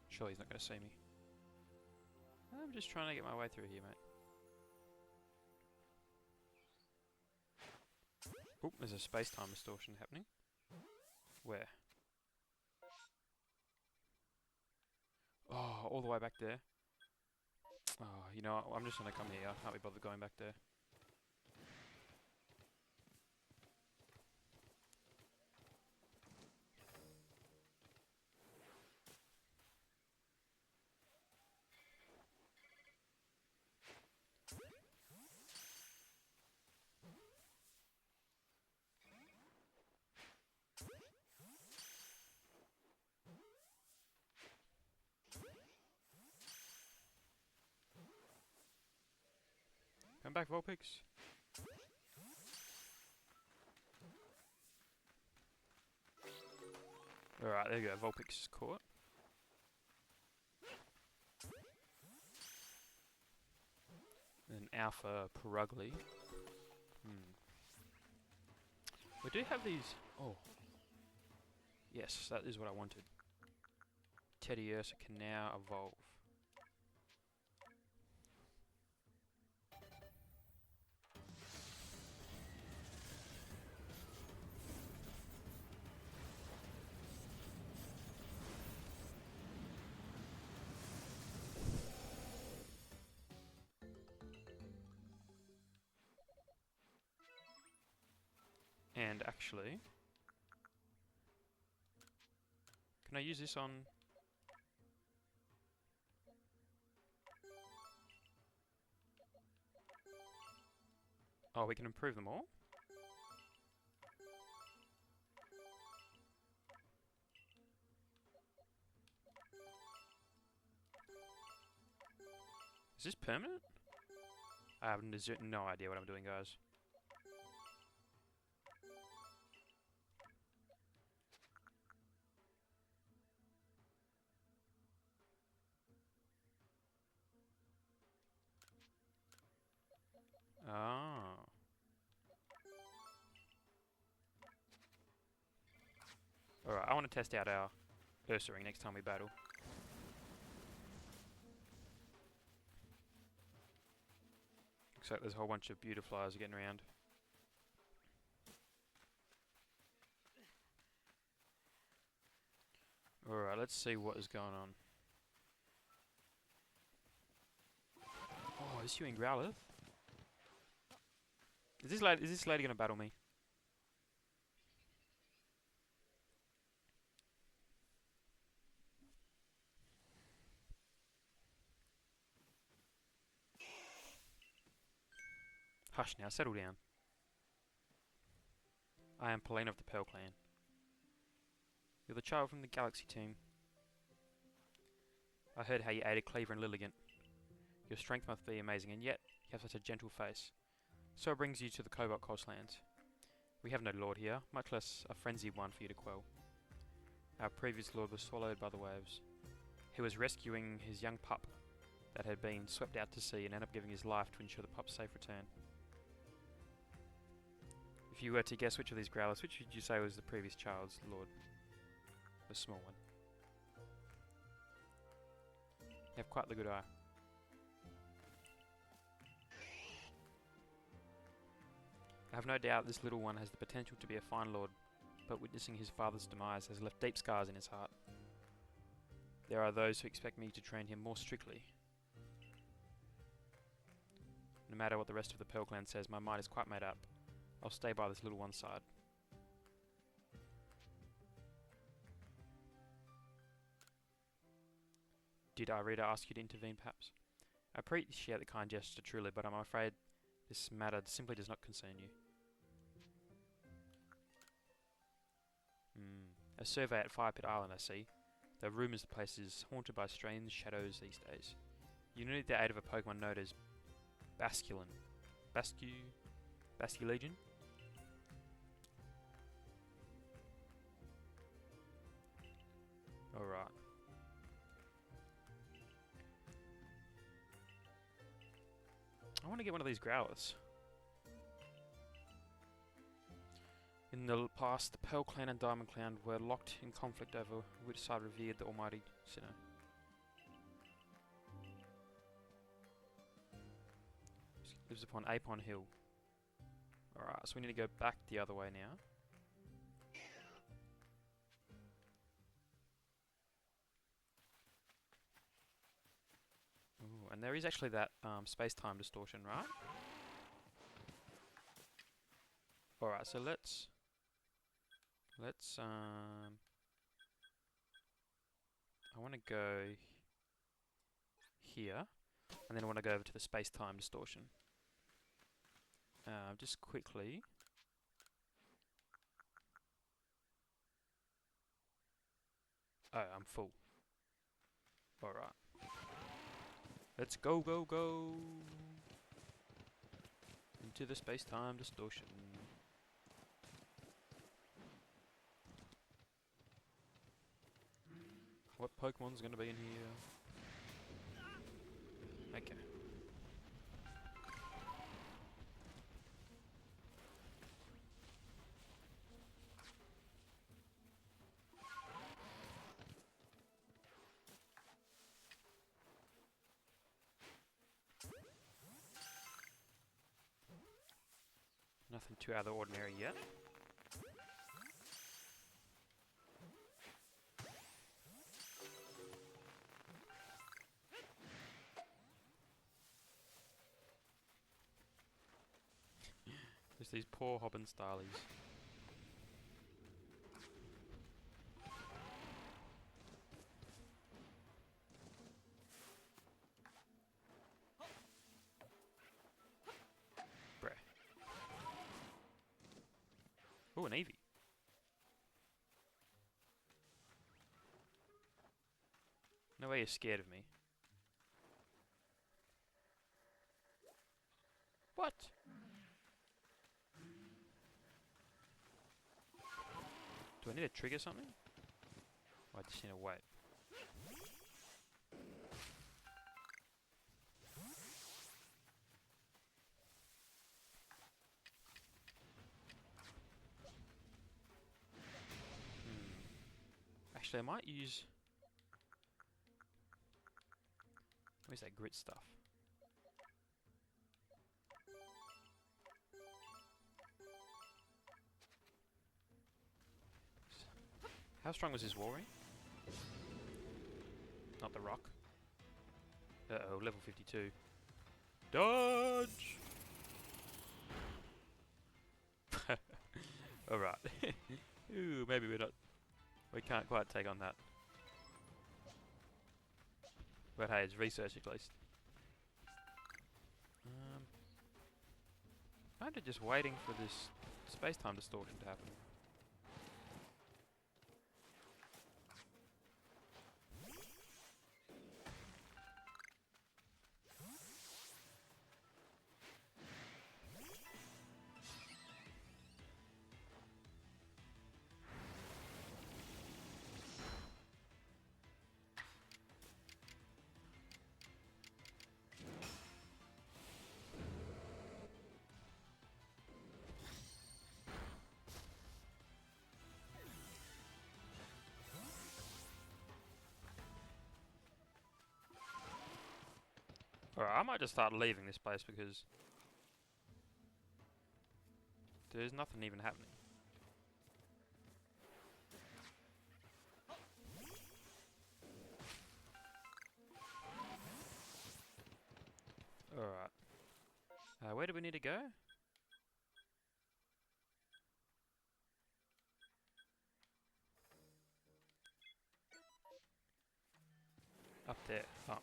Sure, he's not going to see me. I'm just trying to get my way through here, mate. Oop, there's a space-time distortion happening. Where? Oh, all the way back there. Oh, you know what? I'm just going to come here. I can't be bothered going back there. Come back, Vulpix. Alright, there you go. Vulpix is caught. An Alpha Purugly. We do have these... Oh. Yes, that is what I wanted. Teddiursa can now evolve. And actually, can I use this on... Oh, we can improve them all? Is this permanent? I have no idea what I'm doing, guys. Ah. Alright, I want to test out our Ursaring next time we battle. Looks like there's a whole bunch of beautifiers getting around. Alright, let's see what is going on. Oh, is you in Growlithe? Is this lady gonna battle me? Hush now, settle down. I am Pauline of the Pearl Clan. You're the child from the Galaxy team. I heard how you aided Cleaver and Lilligant. Your strength must be amazing, and yet you have such a gentle face. So it brings you to the Cobalt Coastlands. We have no lord here, much less a frenzied one for you to quell. Our previous lord was swallowed by the waves. He was rescuing his young pup that had been swept out to sea and ended up giving his life to ensure the pup's safe return. If you were to guess which of these growlers, which would you say was the previous child's lord? The small one. You have quite the good eye. I have no doubt this little one has the potential to be a fine lord, but witnessing his father's demise has left deep scars in his heart. There are those who expect me to train him more strictly. No matter what the rest of the Pearl Clan says, my mind is quite made up. I'll stay by this little one's side. Did Irida ask you to intervene, perhaps? I appreciate the kind gesture, truly, but I'm afraid this matter simply does not concern you. A survey at Fire Pit Island, I see. There are rumours the place is haunted by strange shadows these days. You need the aid of a Pokemon known as Basculin. Basculegion? Alright. I want to get one of these growlers. In the past, the Pearl Clan and Diamond Clan were locked in conflict over which side revered the almighty sinner. Lives upon Apon Hill. Alright, so we need to go back the other way now. Ooh, and there is actually that space-time distortion, right? Alright, so let's I want to go here, and then I want to go over to the space-time distortion. Just quickly. Oh, I'm full. Alright. Let's go, go, go! Into the space-time distortion. What Pokemon's gonna be in here? Okay. Nothing too out of the ordinary yet. There's these poor Hobbin Starlies. you're scared of me. What? Do I need to trigger something? Or I just need to wait. Actually, I might use... Where's that grit stuff? How strong was his wall ring? Not the rock. Uh-oh, level 52. Dodge! Alright. Ooh, maybe we're not... We can't quite take on that. But hey, it's research at least. I'm just waiting for this space-time distortion to happen. Alright, I might just start leaving this place because there's nothing even happening. Alright. Where do we need to go? Up there. Oh.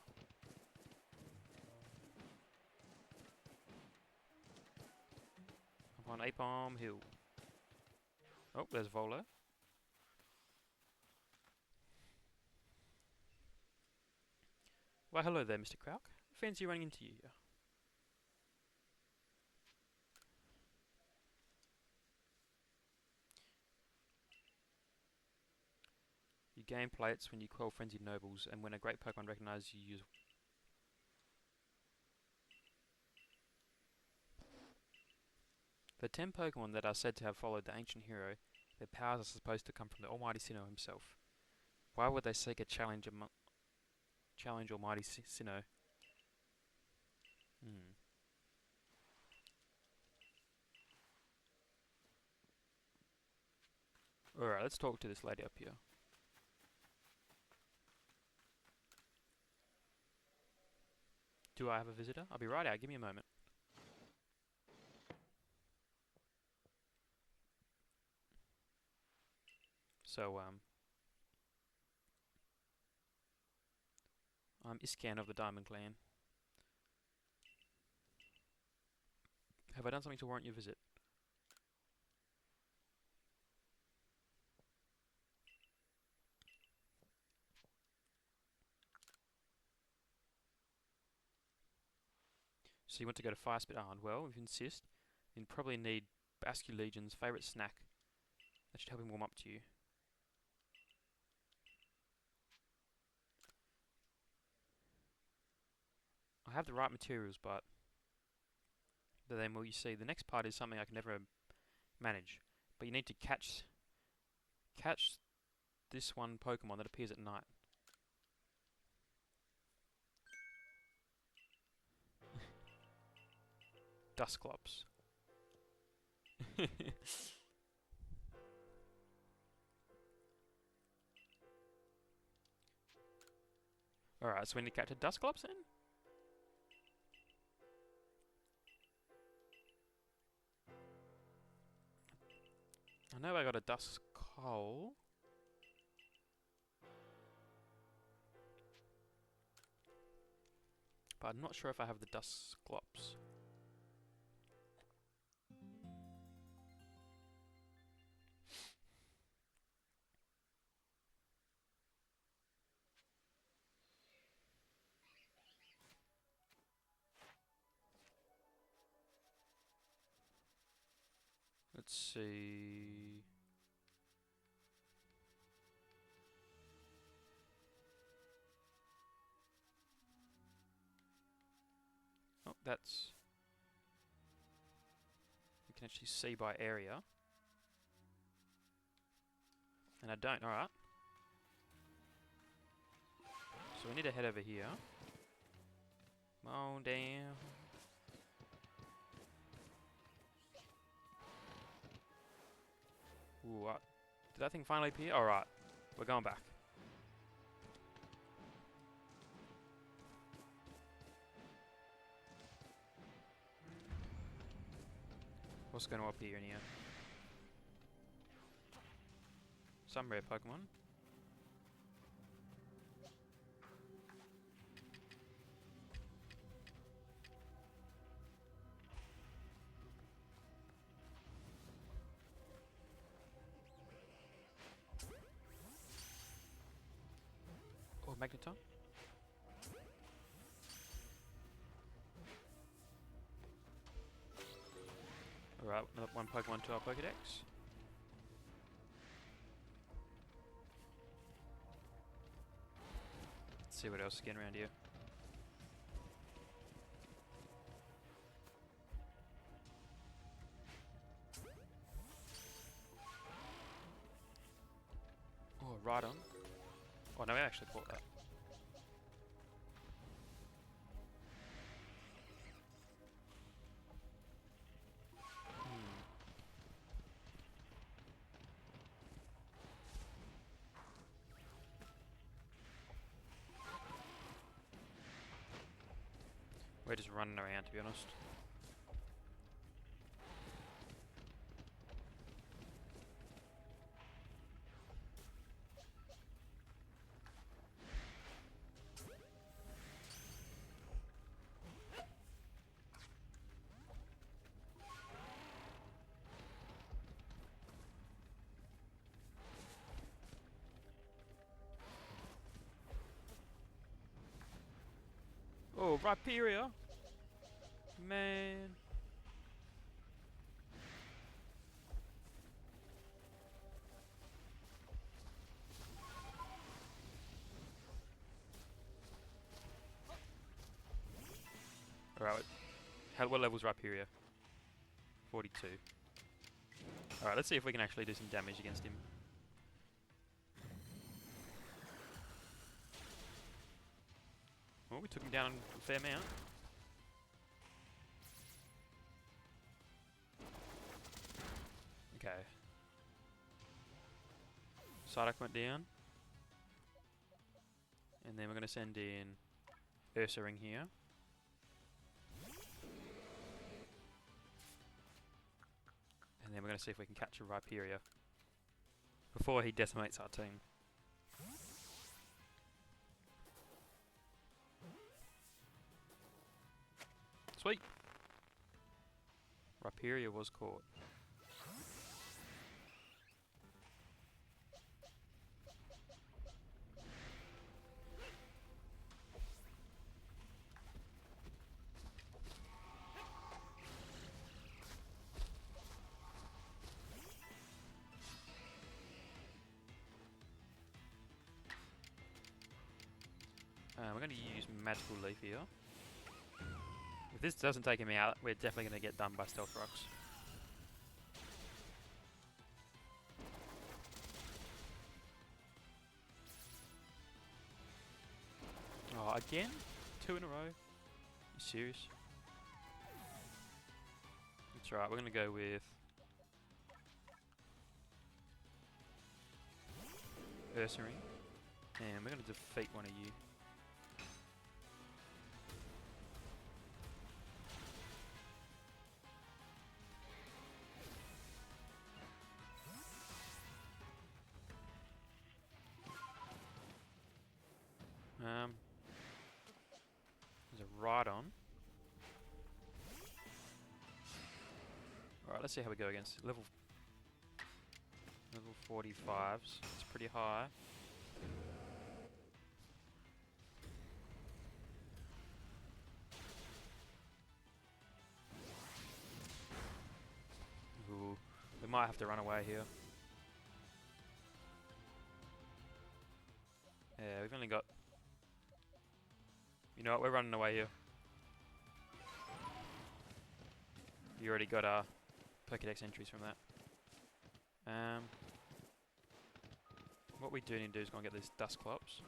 Up on Apalm Hill. Oh, there's Volo. Why, hello there, Mr. Krauk. Fancy running into you here. You gain plates when you quell frenzied nobles, and when a great Pokemon recognizes you, use... The 10 Pokemon that are said to have followed the ancient hero, their powers are supposed to come from the almighty Sinnoh himself. Why would they seek a challenge almighty Sinnoh? Alright, let's talk to this lady up here. Do I have a visitor? I'll be right out, give me a moment. So, I'm Iscan of the Diamond Clan. Have I done something to warrant your visit? So you want to go to Firespit Island? Well, if you insist, then you probably need Basque Legion's favourite snack. That should help him warm up to you. I have the right materials, but then, well, you see, the next part is something I can never manage. But you need to catch this one Pokemon that appears at night. Dusclops. Alright, so we need to catch a Dusclops then? I know I got a Duskull. But I'm not sure if I have the Dusclops. Let's see. Oh, that's... You can actually see by area. And I don't, alright. So we need to head over here. Come on down. Ooh, what? Did that thing finally appear? Alright, we're going back. What's going to appear in here? Some rare Pokemon. Oh, Magneton. Alright, another one Pokemon to our Pokedex. Let's see what else is getting around here. Oh, right on. Oh no, we actually caught that. We're just running around, to be honest. Oh, Rhyperior! Man. Alright, what level's Rhyperior? 42. Alright, let's see if we can actually do some damage against him. Well, we took him down a fair amount. Okay. Psyduck went down. And then we're going to send in Ursaring here. And then we're going to see if we can catch a Rhyperior before he decimates our team. Sweet! Rhyperior was caught. We're going to use Magical Leaf here. If this doesn't take him out, we're definitely going to get done by Stealth Rocks. Oh, again? 2 in a row? You serious? That's right, we're going to go with Ursaring. And we're going to defeat one of you. There's a Rhydon. Alright, let's see how we go against level 45s. It's pretty high. Ooh, might have to run away here. Yeah, we've only got... You know what, we're running away here. You already got our Pokédex entries from that. What we do need to do is go and get these Dusclops.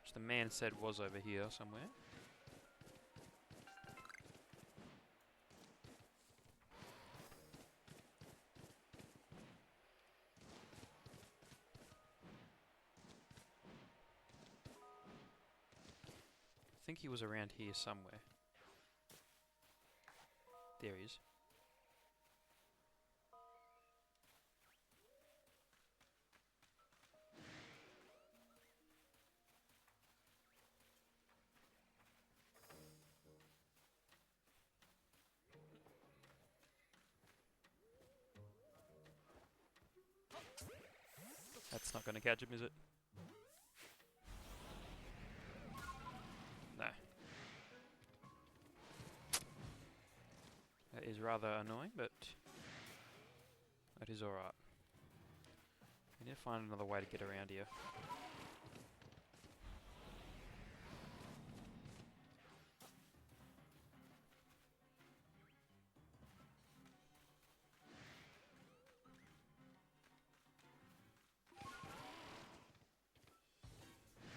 Which the man said was over here somewhere. I think he was around here somewhere. There he is. That's not going to catch him, is it? No. That is rather annoying, but that is alright. We need to find another way to get around here.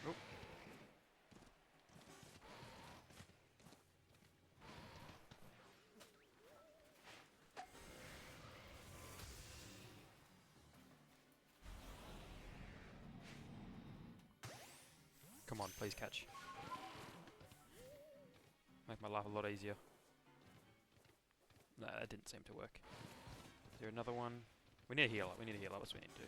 Oh. Come on, please catch. Make my life a lot easier. No, that didn't seem to work. Is there another one? We need a healer. We need a healer. That's what we need to do.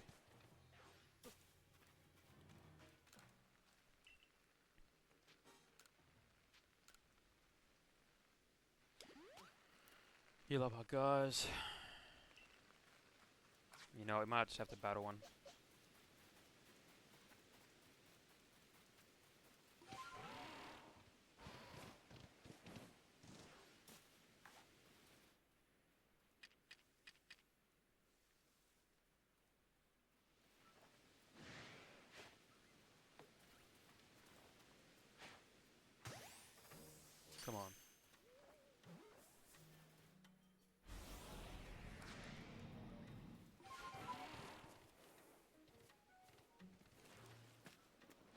Heal up our guys. You know, we might just have to battle one. Come on.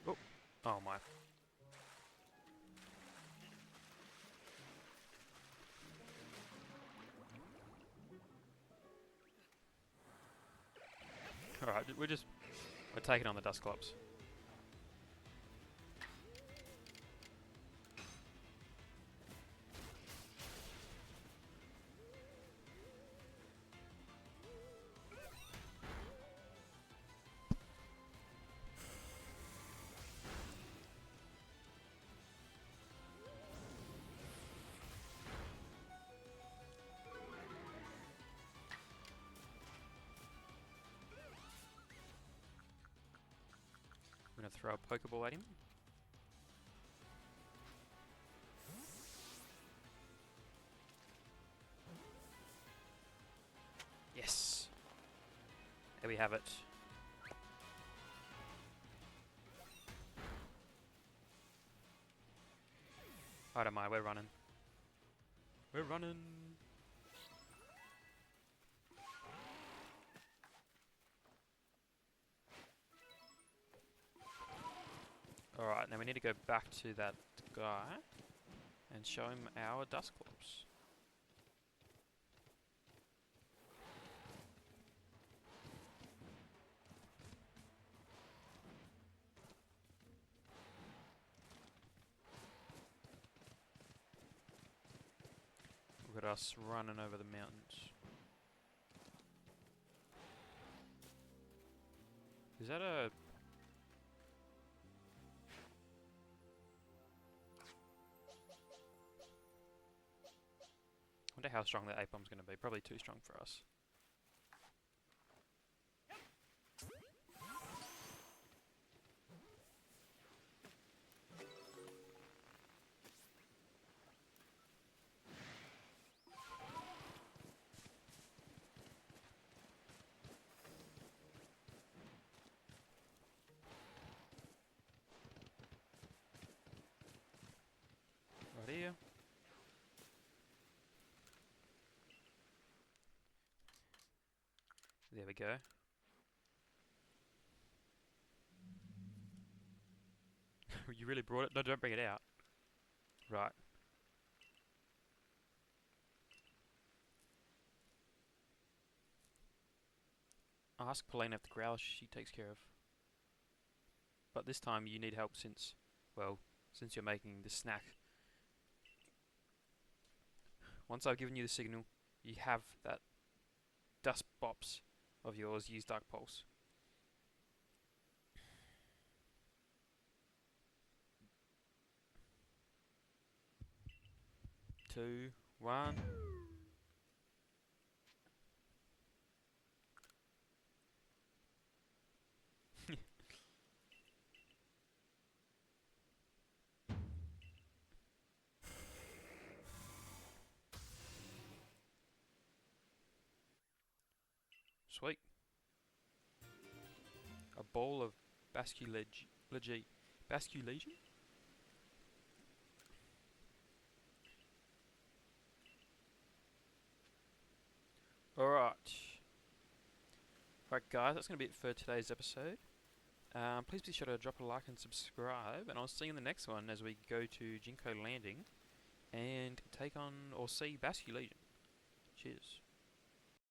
Oh, oh my. Alright, we're taking on the Dusclops. I'm gonna throw a Pokeball at him. Yes! There we have it. I don't mind, we're running. We're running! Alright, now we need to go back to that guy and show him our Dusclops. Look at us running over the mountains. Is that a... I wonder how strong that Ape Bomb's going to be. Probably too strong for us. There we go. You really brought it? No, don't bring it out. Right. Ask Pauline if the growl she takes care of. But this time you need help since, well, since you're making the snack. Once I've given you the signal, you have that dust bops of yours. Use Dark Pulse. 2, 1. Sweet. A ball of basculation? Alright. Alright guys, that's going to be it for today's episode. Please be sure to drop a like and subscribe, and I'll see you in the next one as we go to Jinko Landing and take on or see Basculation. Cheers.